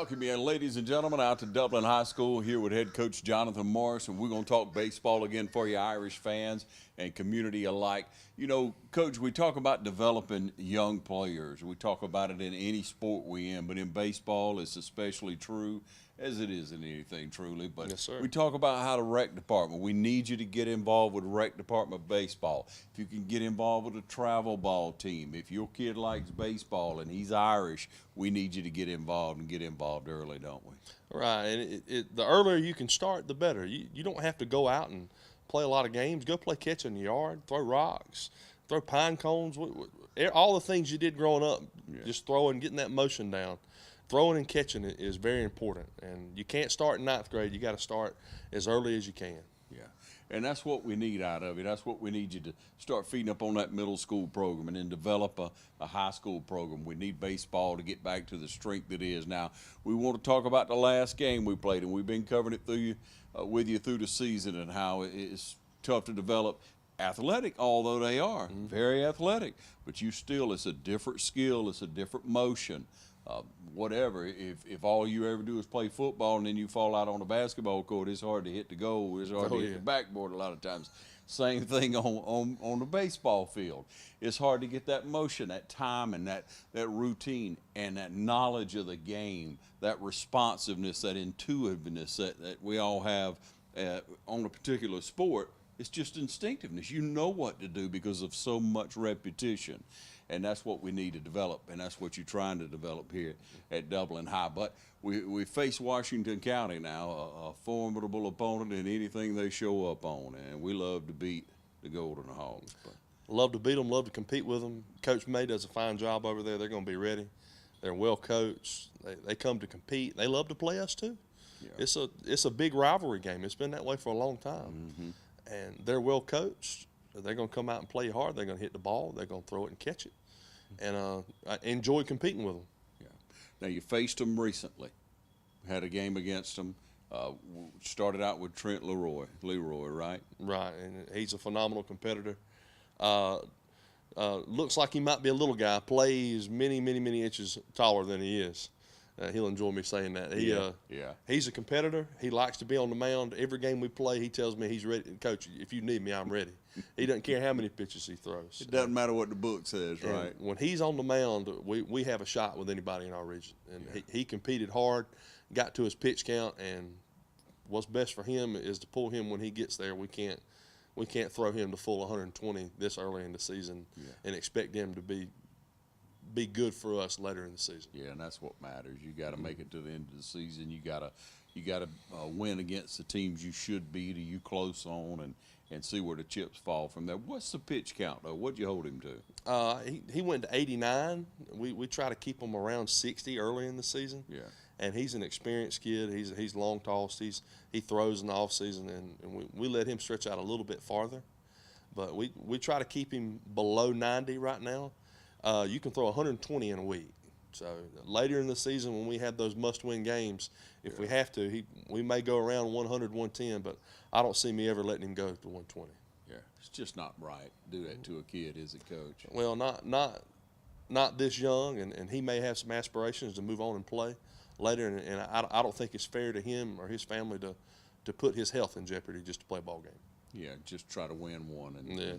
Welcome in, ladies and gentlemen, out to Dublin High School here with head coach Jonathan Morris, and we're going to talk baseball again for you Irish fans and community alike. You know, Coach, we talk about developing young players. We talk about it in any sport we in, but in baseball it's especially true, as it is in anything truly. But Yes, sir. we talk about how the rec department, we need you to get involved with rec department baseball. If you can get involved with a travel ball team, if your kid likes baseball and he's Irish, we need you to get involved and get involved early, don't we? Right, and the earlier you can start, the better. You don't have to go out and play a lot of games. Go play catch in the yard, throw rocks, throw pine cones, all the things you did growing up. Yeah. Just throwing, getting that motion down. Throwing and catching it is very important, and you can't start in ninth grade. You got to start as early as you can. Yeah, and that's what we need out of it. That's what we need you to start feeding up on that middle school program and then develop a high school program. We need baseball to get back to the strength it is. Now, we want to talk about the last game we played, and we've been covering it with you through the season and how it's tough to develop athletic, although they are very athletic. But it's a different skill, it's a different motion. Whatever, if all you ever do is play football and then you fall out on the basketball court, it's hard to hit the goal, it's hard to hit the backboard a lot of times. Same thing on the baseball field. It's hard to get that motion, that time, and that routine, and that knowledge of the game, that responsiveness, that intuitiveness that we all have on a particular sport. It's just instinctiveness. You know what to do because of so much repetition. And that's what we need to develop, and that's what you're trying to develop here at Dublin High. But we face Washington County now, a formidable opponent in anything they show up on, and we love to beat the Golden Hogs. But Love to beat them, love to compete with them. Coach May does a fine job over there. They're going to be ready. They're well coached. They come to compete. They love to play us too. yeah. It's a big rivalry game. It's been that way for a long time, and they're well coached. They're going to come out and play hard. They're going to hit the ball. They're going to throw it and catch it. And I enjoy competing with them. Yeah. Now, you faced them recently, had a game against them. Started out with Trent Leroy, right? Right, and he's a phenomenal competitor. Looks like he might be a little guy. Plays many inches taller than he is. He'll enjoy me saying that. He's a competitor. He likes to be on the mound. Every game we play, he tells me he's ready. Coach, if you need me, I'm ready. He doesn't care how many pitches he throws. It doesn't matter what the book says, and right? when he's on the mound, we have a shot with anybody in our region. And he competed hard, got to his pitch count, and what's best for him is to pull him when he gets there. We can't throw him to full 120 this early in the season and expect him to be good for us later in the season. Yeah, and that's what matters. You got to make it to the end of the season. You got to win against the teams you should beat, or you close on, and see where the chips fall from there. What's the pitch count though? What'd you hold him to? He went to 89. We try to keep him around 60 early in the season. Yeah. And he's an experienced kid. He's long tossed. He throws in the off season, and we let him stretch out a little bit farther. But we try to keep him below 90 right now. You can throw 120 in a week. So later in the season, when we have those must-win games, if we have to, we may go around 100, 110. But I don't see me ever letting him go to 120. Yeah, it's just not right to do that to a kid, is it, Coach? Well, not this young, and he may have some aspirations to move on and play later. And I don't think it's fair to him or his family to put his health in jeopardy just to play a ball game. Yeah, just try to win one. Yeah.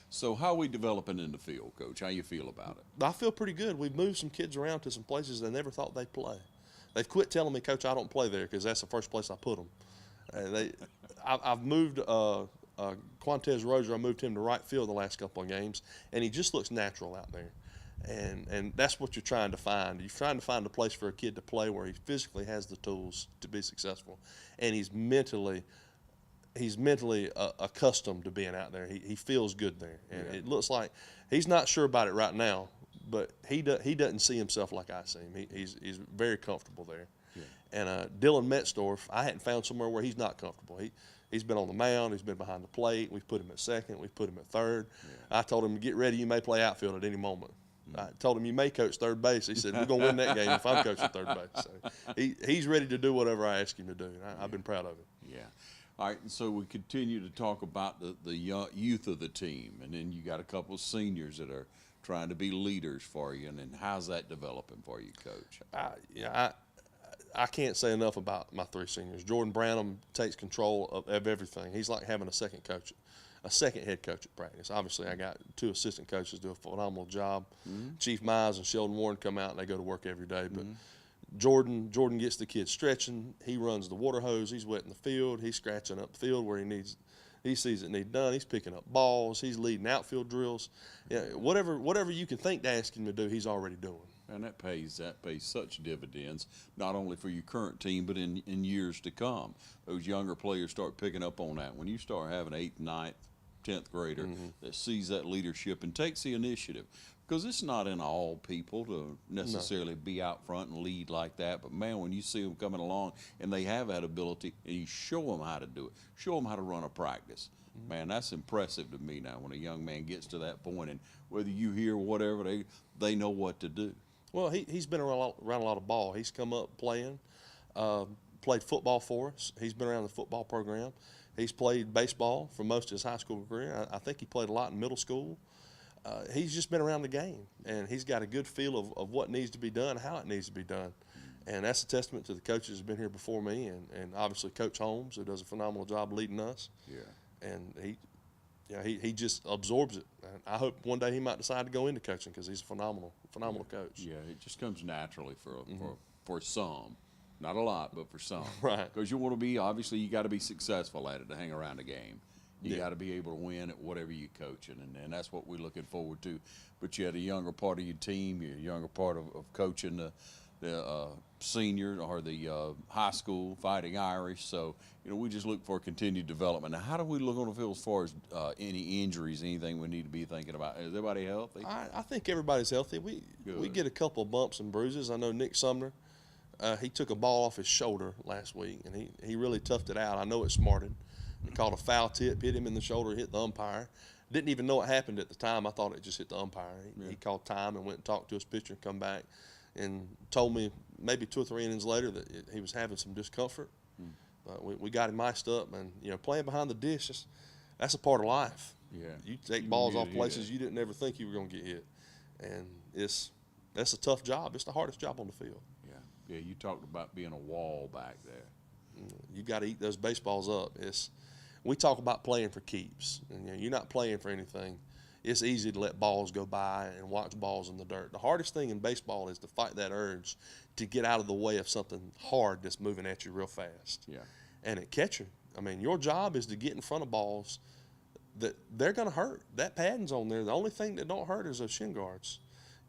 So how are we developing in the field, Coach? How you feel about it? I feel pretty good. We've moved some kids around to some places they never thought they'd play. They've quit telling me, Coach, I don't play there, because that's the first place I put them. I've moved Quantez Rozier. I moved him to right field the last couple of games, and he just looks natural out there. And that's what you're trying to find. You're trying to find a place for a kid to play where he physically has the tools to be successful, and he's mentally accustomed to being out there. He feels good there, and it looks like he's not sure about it right now, but he doesn't see himself like I see him. He's very comfortable there. And Dylan Metzdorf, I hadn't found somewhere where he's not comfortable. He's been on the mound. He's been behind the plate. We've put him at second. We've put him at third. I told him, get ready. You may play outfield at any moment. I told him, you may coach third base. He said, we're going to win that game if I'm coaching third base. So he's ready to do whatever I ask him to do, and I've been proud of him. Yeah. All right, and so we continue to talk about the youth of the team, and then you got a couple of seniors that are trying to be leaders for you, and then how's that developing for you, Coach? I can't say enough about my 3 seniors. Jordan Branham takes control of everything. He's like having a second head coach at practice. Obviously, I got 2 assistant coaches do a phenomenal job. Chief Mize and Sheldon Warren come out and they go to work every day. But Jordan gets the kids stretching. He runs the water hose. He's wetting the field. He's scratching up the field where he sees it need done. He's picking up balls. He's leading outfield drills. Yeah, whatever you can think to ask him to do, he's already doing. And that pays such dividends, not only for your current team, but in years to come. Those younger players start picking up on that. When you start having 8th, 9th, 10th grader that sees that leadership and takes the initiative, because it's not in all people to necessarily be out front and lead like that. But man, when you see them coming along and they have that ability, and you show them how to do it, show them how to run a practice. Man, that's impressive to me now when a young man gets to that point, and whether you hear whatever, they know what to do. Well, he's been around a lot of ball. He's come up playing, played football for us. He's been around the football program. He's played baseball for most of his high school career. I think he played a lot in middle school. He's just been around the game, and he's got a good feel of what needs to be done, how it needs to be done. And that's a testament to the coaches who've been here before me, and obviously Coach Holmes, who does a phenomenal job leading us. Yeah. And he just absorbs it. And I hope one day he might decide to go into coaching because he's a phenomenal coach. Yeah, it just comes naturally for some. Not a lot, but for some. Right. Because you want to be, obviously, you got to be successful at it to hang around a game. You got to be able to win at whatever you're coaching, and that's what we're looking forward to. But you had a younger part of your team, you're a younger part of coaching the senior or the high school Fighting Irish. So, we just look for continued development. Now, how do we look on the field as far as any injuries, anything we need to be thinking about? Is everybody healthy? I think everybody's healthy. We get a couple of bumps and bruises. I know Nick Sumner, he took a ball off his shoulder last week, and he really toughed it out. I know it smarted. He called a foul tip, hit him in the shoulder, hit the umpire. Didn't even know what happened at the time. I thought it just hit the umpire. He called time and went and talked to his pitcher and come back and told me maybe 2 or 3 innings later that he was having some discomfort. But we got him iced up, and playing behind the dish, that's a part of life. Yeah. You take balls off places you didn't ever think you were going to get hit, and that's a tough job. It's the hardest job on the field. Yeah. You talked about being a wall back there. You got to eat those baseballs up. We talk about playing for keeps, and you're not playing for anything. It's easy to let balls go by and watch balls in the dirt. The hardest thing in baseball is to fight that urge to get out of the way of something hard that's moving at you real fast. Yeah. And at catcher, your job is to get in front of balls that they're going to hurt. That padding's on there. The only thing that don't hurt is those shin guards.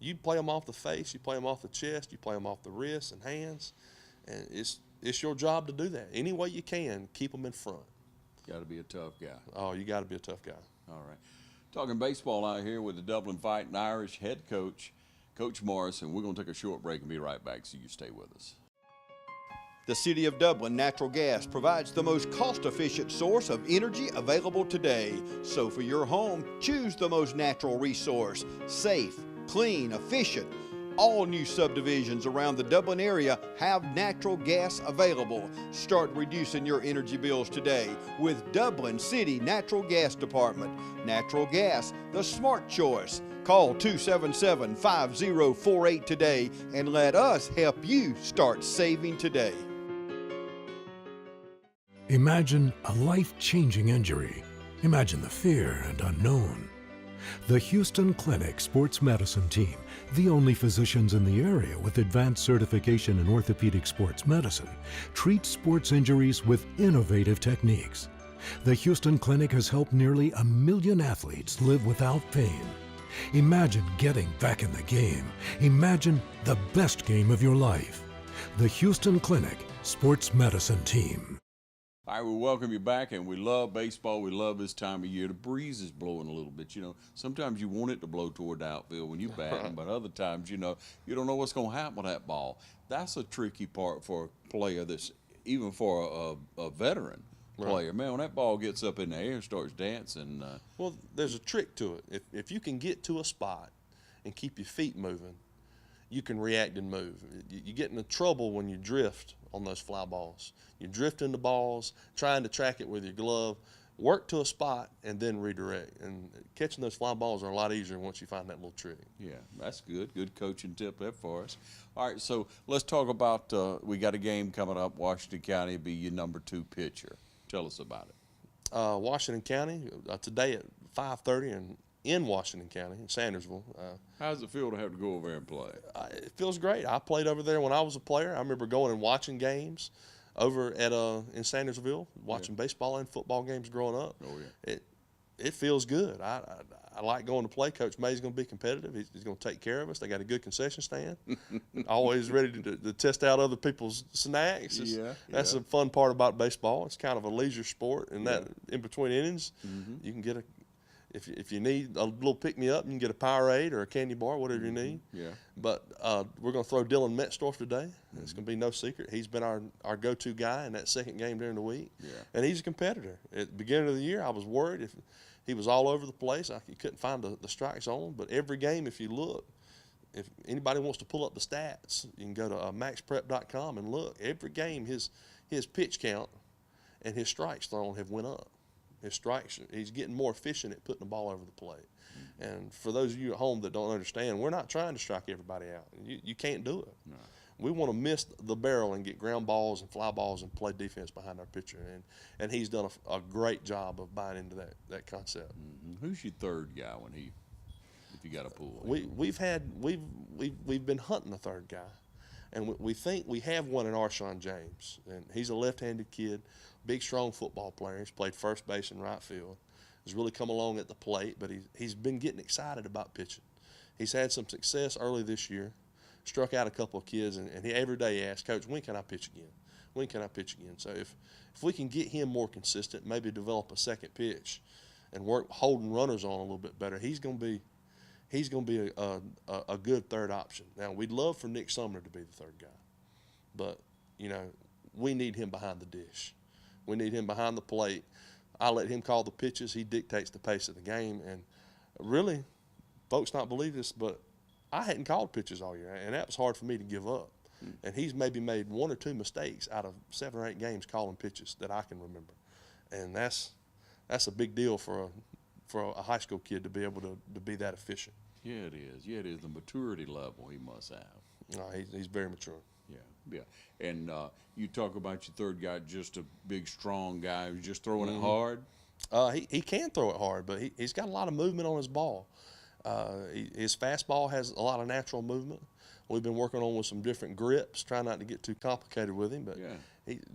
You play them off the face, you play them off the chest, you play them off the wrists and hands, and it's your job to do that. Any way you can, keep them in front. Got to be a tough guy. Oh, you got to be a tough guy. All right. Talking baseball out here with the Dublin Fighting Irish head coach, Coach Morrison. We're going to take a short break and be right back, so you stay with us. The City of Dublin Natural Gas provides the most cost-efficient source of energy available today. So for your home, choose the most natural resource. Safe, clean, efficient. All new subdivisions around the Dublin area have natural gas available. Start reducing your energy bills today with Dublin City Natural Gas Department. Natural gas, the smart choice. Call 277-5048 today and let us help you start saving today. Imagine a life-changing injury. Imagine the fear and unknown. The Houston Clinic Sports Medicine Team, the only physicians in the area with advanced certification in orthopedic sports medicine, treats sports injuries with innovative techniques. The Houston Clinic has helped nearly 1 million athletes live without pain. Imagine getting back in the game. Imagine the best game of your life. The Houston Clinic Sports Medicine Team. All right, we welcome you back, and we love baseball. We love this time of year. The breeze is blowing a little bit. Sometimes you want it to blow toward the outfield when you're batting, but other times, you don't know what's going to happen with that ball. That's a tricky part for a player that's even for a veteran player. Man, when that ball gets up in the air and starts dancing. Well, there's a trick to it. If you can get to a spot and keep your feet moving, you can react and move. You get into trouble when you drift on those fly balls. You drift into balls, trying to track it with your glove. work to a spot and then redirect. And catching those fly balls are a lot easier once you find that little trick. Yeah, that's good. Good coaching tip there for us. All right, so let's talk about we got a game coming up. Washington County will be your number 2 pitcher. Tell us about it. Washington County today at 5:30 and in Washington County in Sandersville. How does it feel to have to go over there and play? It feels great. I played over there when I was a player. I remember going and watching games over at in Sandersville, watching baseball and football games growing up. Oh yeah. It feels good. I like going to play. Coach May's going to be competitive. He's going to take care of us. They got a good concession stand. Always ready to test out other people's snacks. That's a fun part about baseball. It's kind of a leisure sport, and that in between innings, you can get if you need a little pick me up, you can get a Powerade or a candy bar, whatever you need. Yeah. But we're going to throw Dylan Metzdorf today. It's going to be no secret. He's been our go-to guy in that second game during the week. Yeah. And he's a competitor. At the beginning of the year, I was worried if he was all over the place. You couldn't find the strike zone. But every game, if you look, if anybody wants to pull up the stats, you can go to maxprep.com and look. Every game, his pitch count and his strikes thrown have went up. His strikes, he's getting more efficient at putting the ball over the plate. And for those of you at home that don't understand, we're not trying to strike everybody out. You can't do it. No. We want to miss the barrel and get ground balls and fly balls and play defense behind our pitcher. And he's done a great job of buying into that concept. Mm-hmm. Who's your third guy if you got a pool? We've been hunting a third guy. And we think we have one in Arshawn James. And he's a left-handed kid, big, strong football player. He's played first base and right field. He's really come along at the plate, but he's been getting excited about pitching. He's had some success early this year, struck out a couple of kids, and he every day asks, Coach, when can I pitch again? When can I pitch again? So if we can get him more consistent, maybe develop a second pitch and work holding runners on a little bit better, he's going to be a good third option. Now, we'd love for Nick Sumner to be the third guy, but, we need him behind the dish. We need him behind the plate. I let him call the pitches. He dictates the pace of the game. And really, folks not believe this, but I hadn't called pitches all year, and that was hard for me to give up. And he's maybe made 1 or 2 mistakes out of 7 or 8 games calling pitches that I can remember. And that's a big deal for a high school kid to be able to be that efficient. Yeah, it is. Yeah, it is. The maturity level he must have. No, he's very mature. Yeah. And you talk about your third guy, just a big, strong guy who's just throwing it hard. He can throw it hard, but he's got a lot of movement on his ball. His fastball has a lot of natural movement. We've been working on with some different grips, trying not to get too complicated with him, but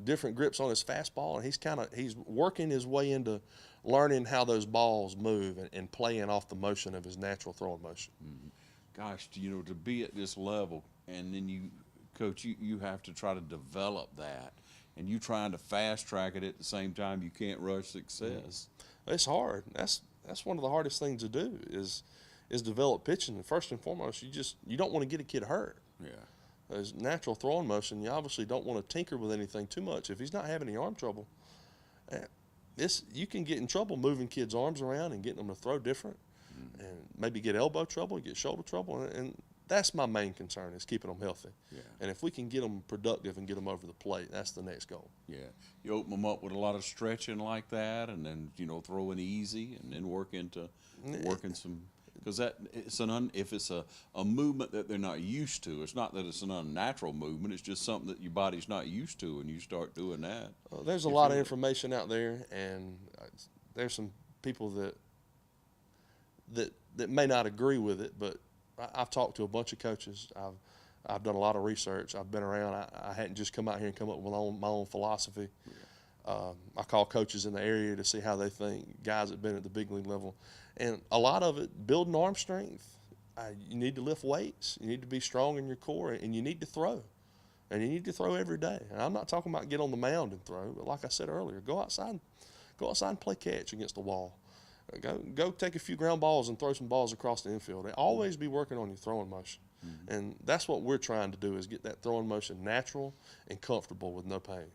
different grips on his fastball, and he's working his way into learning how those balls move and playing off the motion of his natural throwing motion. Gosh, to be at this level, and then Coach, you have to try to develop that, and you trying to fast track it at the same time. You can't rush success. It's hard. That's one of the hardest things to do is develop pitching. And first and foremost, you don't want to get a kid hurt. Yeah. His natural throwing motion, you obviously don't want to tinker with anything too much. If he's not having any arm trouble, you can get in trouble moving kids' arms around and getting them to throw different, and maybe get elbow trouble, get shoulder trouble, and that's my main concern is keeping them healthy. Yeah. And if we can get them productive and get them over the plate, that's the next goal. Yeah. You open them up with a lot of stretching like that, and then throwing easy, and then working some. Because if it's a movement that they're not used to, it's not that it's an unnatural movement. It's just something that your body's not used to, and you start doing that. Well, there's a lot of information out there, and there's some people that may not agree with it, but I've talked to a bunch of coaches. I've done a lot of research. I've been around. I hadn't just come out here and come up with my own philosophy. I call coaches in the area to see how they think, guys that have been at the big league level. And a lot of it, building arm strength, you need to lift weights. You need to be strong in your core, and you need to throw. And you need to throw every day. And I'm not talking about get on the mound and throw, but like I said earlier, go outside and play catch against the wall. Go take a few ground balls and throw some balls across the infield. Always be working on your throwing motion. And that's what we're trying to do is get that throwing motion natural and comfortable with no pain.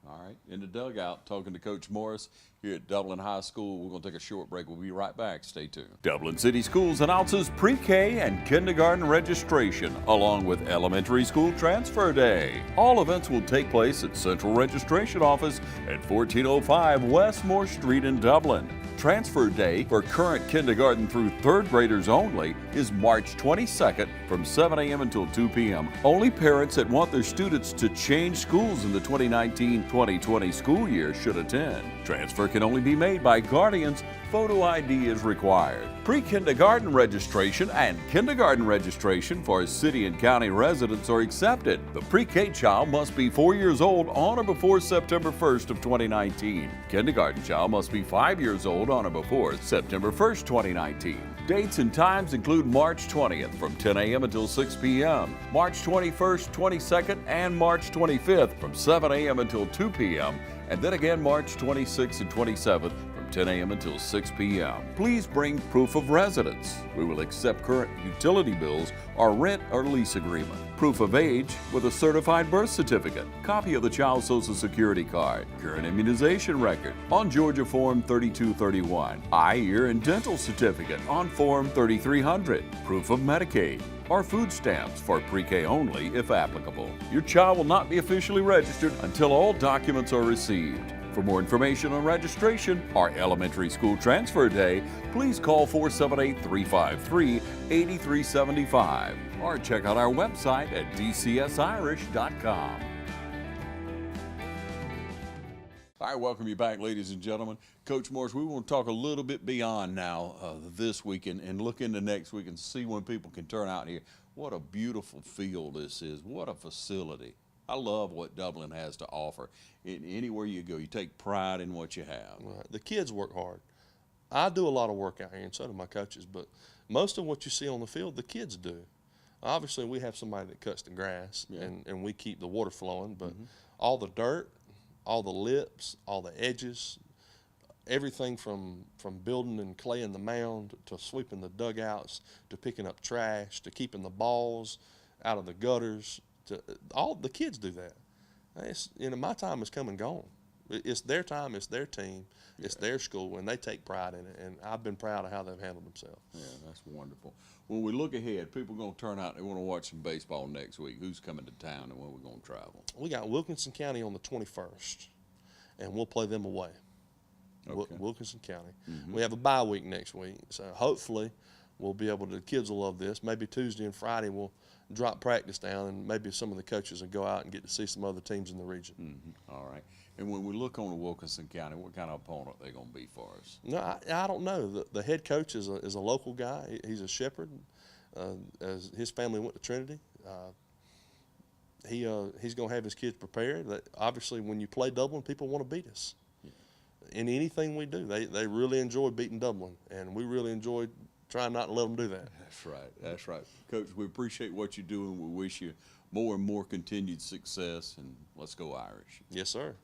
All right. In the dugout, talking to Coach Morris, here at Dublin High School. We're going to take a short break. We'll be right back. Stay tuned. Dublin City Schools announces pre-K and kindergarten registration, along with elementary school transfer day. All events will take place at Central Registration Office at 1405 Westmore Street in Dublin. Transfer day for current kindergarten through third graders only is March 22nd from 7 a.m. until 2 p.m. Only parents that want their students to change schools in the 2019-2020 school year should attend. Transfer can only be made by guardians. Photo ID is required. Pre-kindergarten registration and kindergarten registration for city and county residents are accepted. The pre-K child must be 4 years old on or before September 1st of 2019. Kindergarten child must be 5 years old on or before September 1st, 2019. Dates and times include March 20th from 10 a.m. until 6 p.m., March 21st, 22nd, and March 25th from 7 a.m. until 2 p.m., and then again March 26th and 27th from 10 a.m. until 6 p.m. Please bring proof of residence. We will accept current utility bills or rent or lease agreement. Proof of age with a certified birth certificate, copy of the child's Social Security card, current immunization record on Georgia Form 3231, eye, ear, and dental certificate on Form 3300, proof of Medicaid, or food stamps for pre-K only if applicable. Your child will not be officially registered until all documents are received. For more information on registration or elementary school transfer day, please call 478-353-8375 or check out our website at dcsirish.com. I welcome you back, ladies and gentlemen. Coach Morris, we want to talk a little bit beyond now this week and look into next week and see when people can turn out here. What a beautiful field this is. What a facility. I love what Dublin has to offer. Anywhere you go, you take pride in what you have. Right. The kids work hard. I do a lot of work out here, and so do my coaches, but most of what you see on the field, the kids do. Obviously, we have somebody that cuts the grass, and we keep the water flowing, but all the dirt, all the lips, all the edges, everything from building and claying the mound to sweeping the dugouts to picking up trash to keeping the balls out of the gutters, all the kids do that. It's, my time has come and gone. It's their time, it's their team, it's their school, and they take pride in it, and I've been proud of how they've handled themselves. Yeah, that's wonderful. When we look ahead, people are going to turn out, they want to watch some baseball next week. Who's coming to town and when we're going to travel? We got Wilkinson County on the 21st, and we'll play them away. Okay. Wilkinson County. We have a bye week next week, so hopefully we'll be able to, the kids will love this. Maybe Tuesday and Friday we'll drop practice down, and maybe some of the coaches will go out and get to see some other teams in the region. All right. And when we look on to Wilkinson County, what kind of opponent are they going to be for us? No, I don't know. The head coach is a local guy. He's a shepherd. As his family went to Trinity, he's going to have his kids prepared. Obviously, when you play Dublin, people want to beat us. In anything we do, they really enjoy beating Dublin, and we really enjoy trying not to let them do that. That's right. That's right. Coach, we appreciate what you're doing. We wish you more and more continued success, and let's go Irish. Yes, sir.